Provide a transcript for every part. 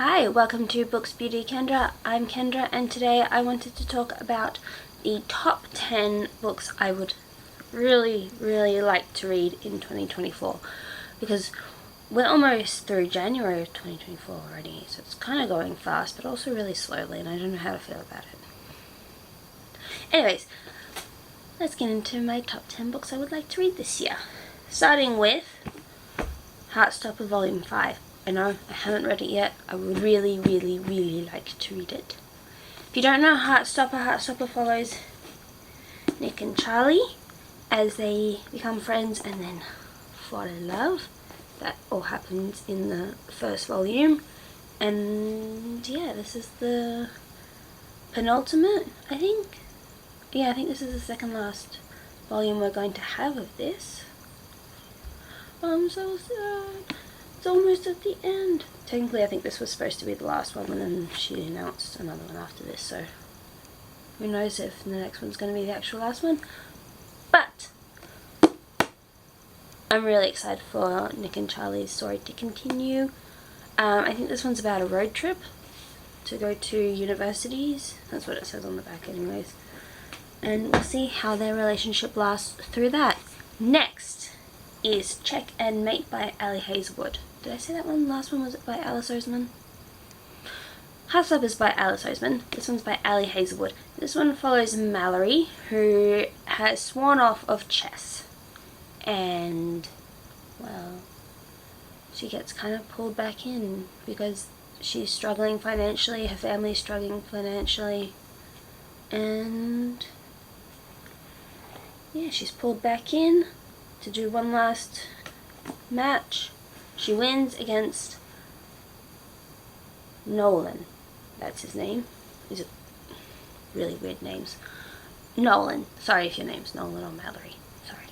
Hi, welcome to BooksBeautyKendra. I'm Kendra, and today I wanted to talk about the top 10 books I would really like to read in 2024, because we're almost through January of 2024 already, so it's kind of going fast but also really slowly, and I don't know how to feel about it. Anyways, let's get into my top 10 books I would like to read this year, starting with Heartstopper Volume 5. I know I haven't read it yet. I would really like to read it. If you don't know Heartstopper follows Nick and Charlie as they become friends and then fall in love. That all happens in the first volume. And yeah, this is the penultimate, I think. Yeah, I think this is the second last volume we're going to have of this. I'm so sad. It's almost at the end. Technically, I think this was supposed to be the last one, and then she announced another one after this, so who knows if the next one's going to be the actual last one. But I'm really excited for Nick and Charlie's story to continue. I think this one's about a road trip to go to universities. That's what it says on the back anyways. And we'll see how their relationship lasts through that. Next is Check and Mate by Hazelwood. Did I say that one? Last one was it by Alice Oseman? Heartstopper is by Alice Oseman. This one's by Hazelwood. This one follows Mallory, who has sworn off of chess. And, well, she gets kind of pulled back in because she's struggling financially, her family's struggling financially, and yeah, she's pulled back in to do one last match. She wins against Nolan. That's his name. These are really weird names. Nolan. Sorry if your name's Nolan or Mallory. Sorry.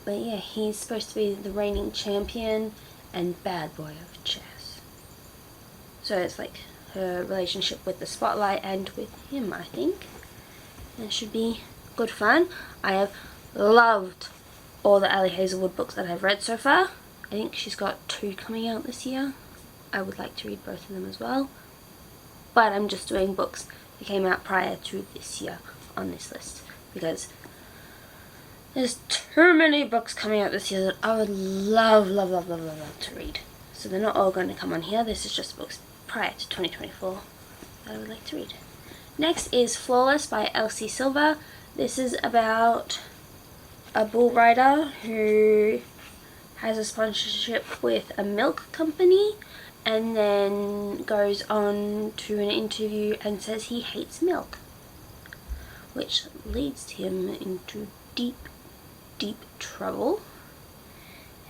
But yeah, he's supposed to be the reigning champion and bad boy of chess. So it's like her relationship with the spotlight and with him, I think. And it should be good fun. I have loved all the Hazelwood books that I've read so far. I think she's got 2 coming out this year. I would like to read both of them as well. But I'm just doing books that came out prior to this year on this list, because there's too many books coming out this year that I would love to read. So they're not all going to come on here. This is just books prior to 2024 that I would like to read. Next is Flawless by Elsie Silver. This is about a bull rider who has a sponsorship with a milk company and then goes on to an interview and says he hates milk, which leads him into deep trouble.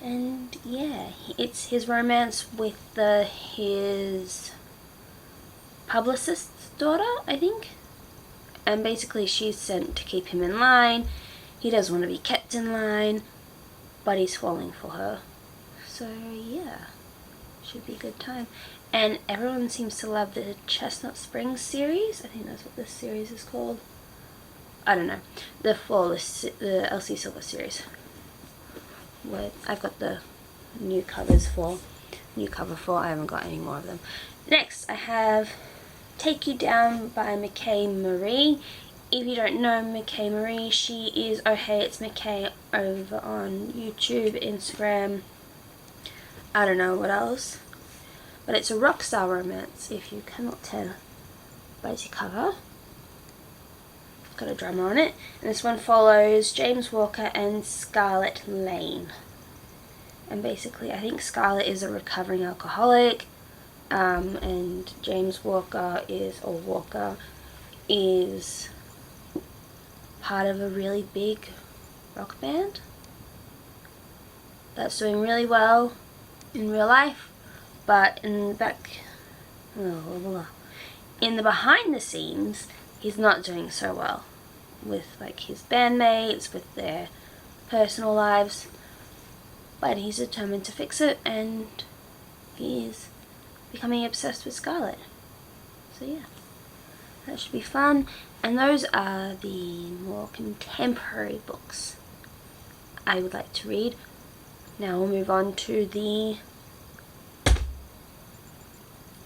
And yeah, it's his romance with his publicist's daughter, I think. And basically she's sent to keep him in line. He doesn't want to be kept in line, but he's falling for her. So yeah, should be a good time. And everyone seems to love the Chestnut Springs series. I think that's what this series is called. I don't know. The Flawless, the Elsie Silver series. Where I've got the new cover for. I haven't got any more of them. Next, I have Take You Down by Michae Marie. If you don't know Michae Marie, she is Oh Hey It's Michae over on YouTube, Instagram, I don't know what else. But it's a rock star romance, if you cannot tell by the cover. It's got a drummer on it. And this one follows James Walker and Scarlett Lane. And basically, I think Scarlett is a recovering alcoholic, and James Walker is part of a really big rock band that's doing really well in real life, but in the behind the scenes, he's not doing so well with like his bandmates, with their personal lives. But he's determined to fix it, and he is becoming obsessed with Scarlett. So yeah, that should be fun. And those are the more contemporary books I would like to read. Now we'll move on to the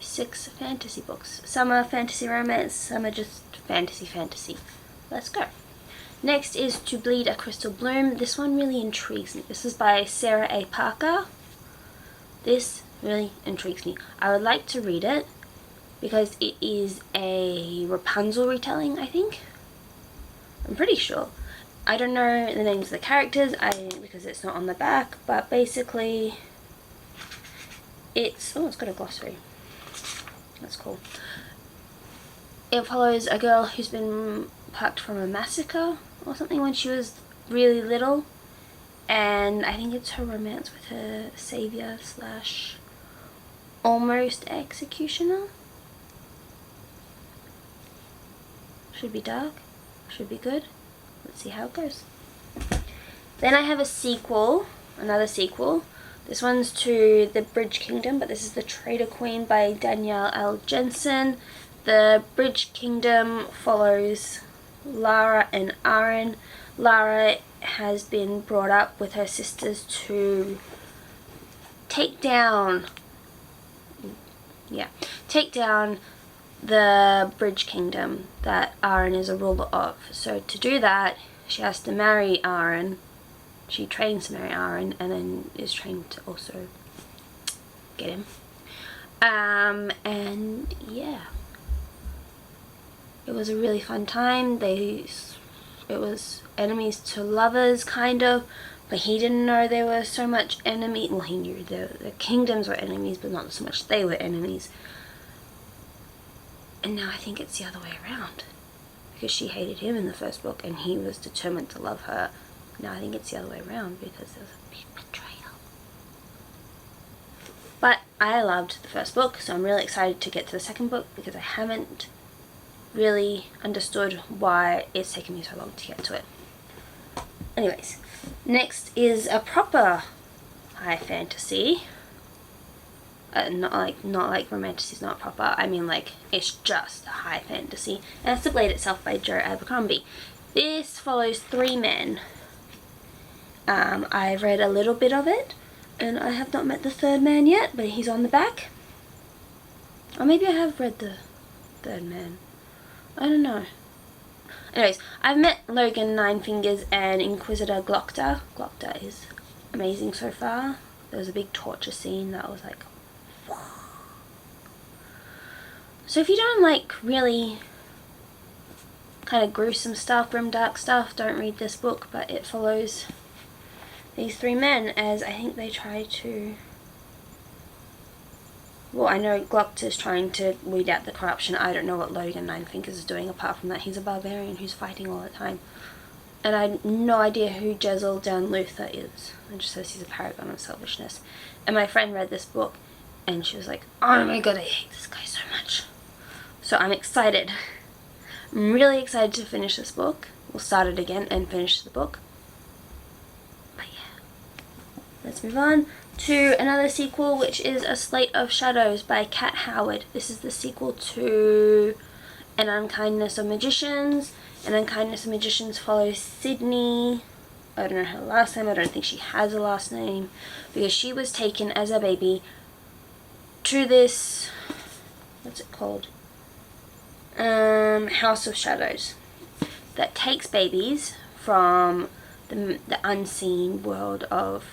6 fantasy books. Some are fantasy romance, some are just fantasy. Let's go. Next is To Bleed a Crystal Bloom. This one really intrigues me. This is by Sarah A. Parker. This really intrigues me. I would like to read it because it is a Rapunzel retelling, I think. I'm pretty sure. I don't know the names of the characters because it's not on the back, but basically it's got a glossary. That's cool. It follows a girl who's been plucked from a massacre or something when she was really little, and I think it's her romance with her savior / almost executioner. Should be dark, should be good. Let's see how it goes. Then I have a sequel, another sequel. This one's to The Bridge Kingdom, but this is The Traitor Queen by Danielle L. Jensen. The Bridge Kingdom follows Lara and Aaron. Lara has been brought up with her sisters to take down the Bridge Kingdom that Aaron is a ruler of. So to do that, she has to marry Aaron. She trains to marry Aaron and then is trained to also get him. And yeah, it was a really fun time. It was enemies to lovers, kind of, but he didn't know there were so much enemy. Well, he knew the kingdoms were enemies, but not so much they were enemies. And now I think it's the other way around, because she hated him in the first book and he was determined to love her. Now I think it's the other way around because there was a big betrayal. But I loved the first book, so I'm really excited to get to the second book because I haven't really understood why it's taken me so long to get to it. Anyways, next is a proper high fantasy. Not like romanticy is not proper. I mean, like, it's just a high fantasy. And it's The Blade Itself by Joe Abercrombie. This follows 3 men. I've read a little bit of it, and I have not met the 3rd man yet, but he's on the back. Or maybe I have read the 3rd man. I don't know. Anyways, I've met Logan Ninefingers and Inquisitor Glockta. Glockta is amazing so far. There was a big torture scene that was like, so if you don't like really kind of gruesome stuff, grim dark stuff, don't read this book, but it follows these 3 men as I think they try to, well, I know Glockta's trying to weed out the corruption. I don't know what Logan Ninefingers is doing apart from that he's a barbarian who's fighting all the time. And I have no idea who Jezzel Dan Luther is. It just says he's a paragon of selfishness. And my friend read this book and she was like, oh my god, I hate this guy so much. So I'm excited. I'm really excited to finish this book. We'll start it again and finish the book. But yeah. Let's move on to another sequel, which is A Sleight of Shadows by Kat Howard. This is the sequel to An Unkindness of Magicians. An Unkindness of Magicians follows Sydney. I don't know her last name. I don't think she has a last name, because she was taken as a baby to this, what's it called? House of Shadows, that takes babies from the unseen world of,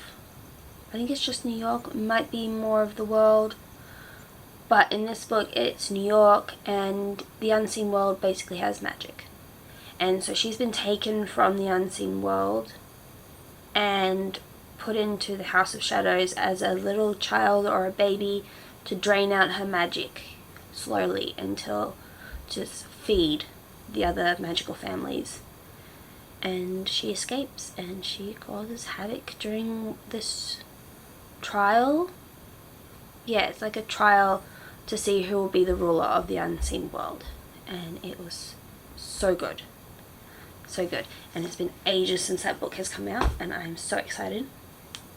I think it's just New York. It might be more of the world, but in this book it's New York, and the unseen world basically has magic. And so she's been taken from the unseen world and put into the House of Shadows as a little child or a baby to drain out her magic slowly until just feed the other magical families. And she escapes and she causes havoc during this trial. Yeah, it's like a trial to see who will be the ruler of the unseen world. And it was so good. So good. And it's been ages since that book has come out, and I'm so excited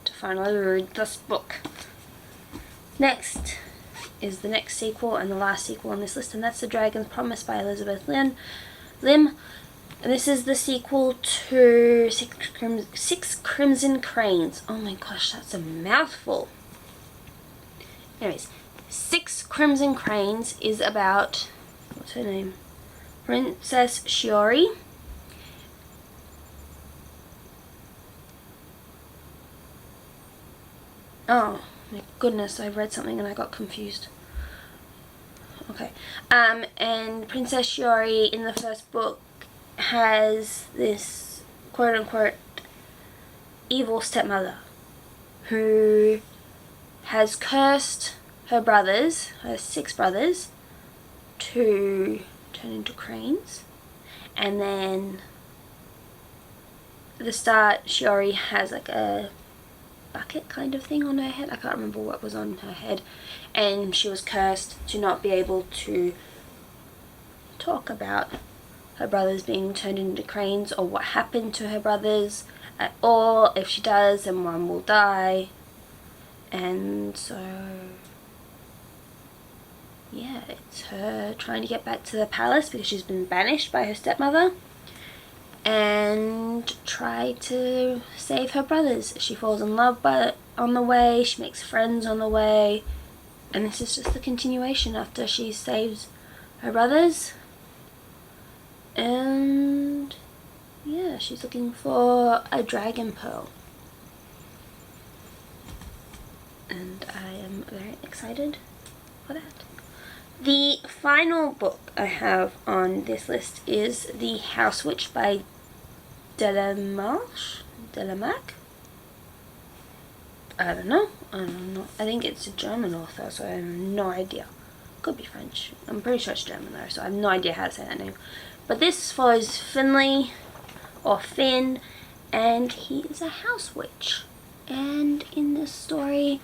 to finally read this book. Next is the next sequel and the last sequel on this list, and that's The Dragon's Promise by Elizabeth Lim. And this is the sequel to Six Crimson Cranes. Oh my gosh, that's a mouthful. Anyways, Six Crimson Cranes is about, what's her name? Princess Shiori. Oh my goodness, I read something and I got confused. Okay. And Princess Shiori in the first book has this quote-unquote evil stepmother who has cursed her brothers, her 6 brothers, to turn into cranes. And then at the start, Shiori has like a bucket kind of thing on her head. I can't remember what was on her head. And she was cursed to not be able to talk about her brothers being turned into cranes or what happened to her brothers at all. If she does, then one will die. And so, yeah, it's her trying to get back to the palace because she's been banished by her stepmother, and try to save her brothers. She falls in love on the way, she makes friends on the way, and this is just the continuation after she saves her brothers. And yeah, she's looking for a dragon pearl. And I am very excited for that. The final book I have on this list is The House Witch by Delemhach? I don't know. I think it's a German author, so I have no idea. Could be French. I'm pretty sure it's German though, so I have no idea how to say that name. But this follows Finley, or Finn, and he is a house witch. And in this story,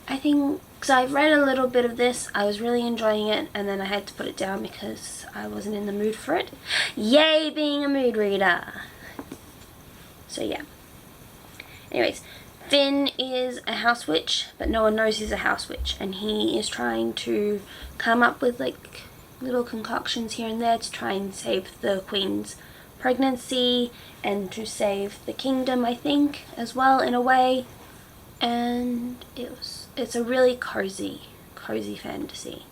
I think, because I've read a little bit of this, I was really enjoying it, and then I had to put it down because I wasn't in the mood for it. Yay, being a mood reader! So yeah. Anyways, Finn is a house witch, but no one knows he's a house witch, and he is trying to come up with like little concoctions here and there to try and save the queen's pregnancy and to save the kingdom, I think, as well, in a way. And it's a really cozy fantasy.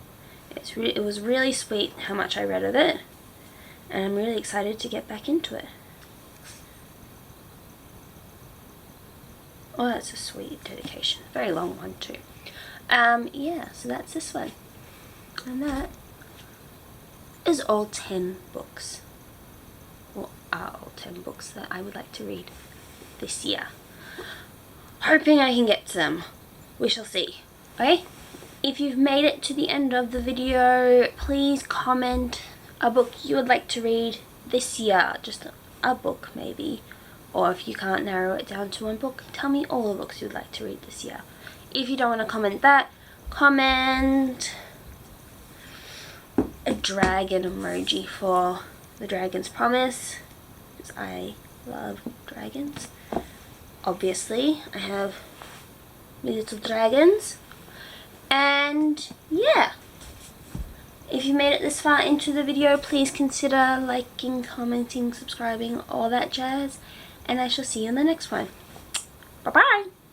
It was really sweet how much I read of it, and I'm really excited to get back into it. Oh, that's a sweet dedication. Very long one too. Yeah, so that's this one. And that is all 10 books. Well, are all 10 books that I would like to read this year. Hoping I can get to them. We shall see. Okay? If you've made it to the end of the video, please comment a book you would like to read this year. Just a book maybe. Or if you can't narrow it down to one book, tell me all the books you would like to read this year. If you don't want to comment that, comment a dragon emoji for The Dragon's Promise, because I love dragons. Obviously, I have little dragons. And yeah, if you made it this far into the video, please consider liking, commenting, subscribing, all that jazz. And I shall see you in the next one. Bye-bye!